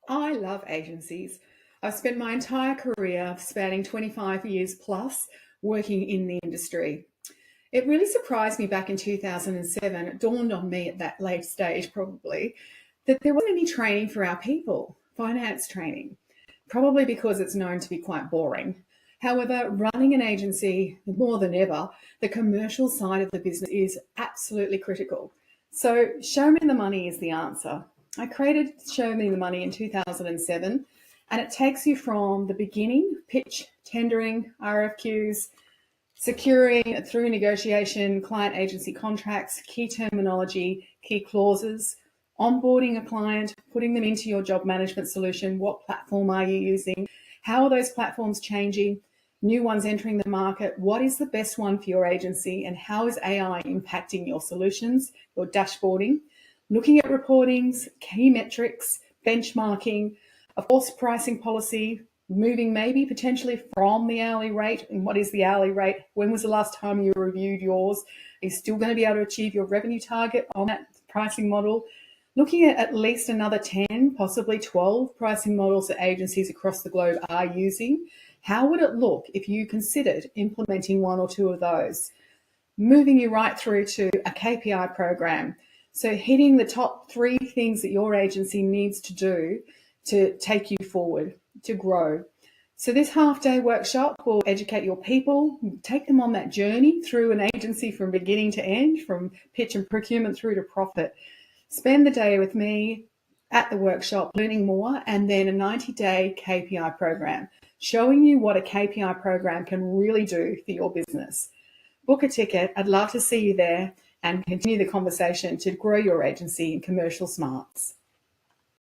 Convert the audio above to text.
I love agencies. I've spent my entire career, spanning 25 years plus, working in the industry. It really surprised me back in 2007. It dawned on me at that late stage, probably, that there wasn't any training for our people, finance training, probably because it's known to be quite boring. However, running an agency more than ever, the commercial side of the business is absolutely critical. So, show me the money is the answer. I created Show Me the Money in 2007, and it takes you from the beginning pitch, tendering, RFQs, securing through negotiation, client agency contracts, key terminology, key clauses, onboarding a client, putting them into your job management solution. What platform are you using? How are those platforms changing? New ones entering the market. What is the best one for your agency? And how is AI impacting your solutions, your dashboarding? Looking at reportings, key metrics, benchmarking, of course, pricing policy, moving maybe potentially from the hourly rate. And what is the hourly rate? When was the last time you reviewed yours? Are you still going to be able to achieve your revenue target on that pricing model? Looking at least another 10, possibly 12 pricing models that agencies across the globe are using. How would it look if you considered implementing one or two of those? Moving you right through to a KPI program. So hitting the top 3 things that your agency needs to do to take you forward, to grow. So this half-day workshop will educate your people, take them on that journey through an agency from beginning to end, from pitch and procurement through to profit. Spend the day with me at the workshop learning more, and then a 90-day KPI program, showing you what a KPI program can really do for your business. Book a ticket. I'd love to see you there and continue the conversation to grow your agency in commercial smarts.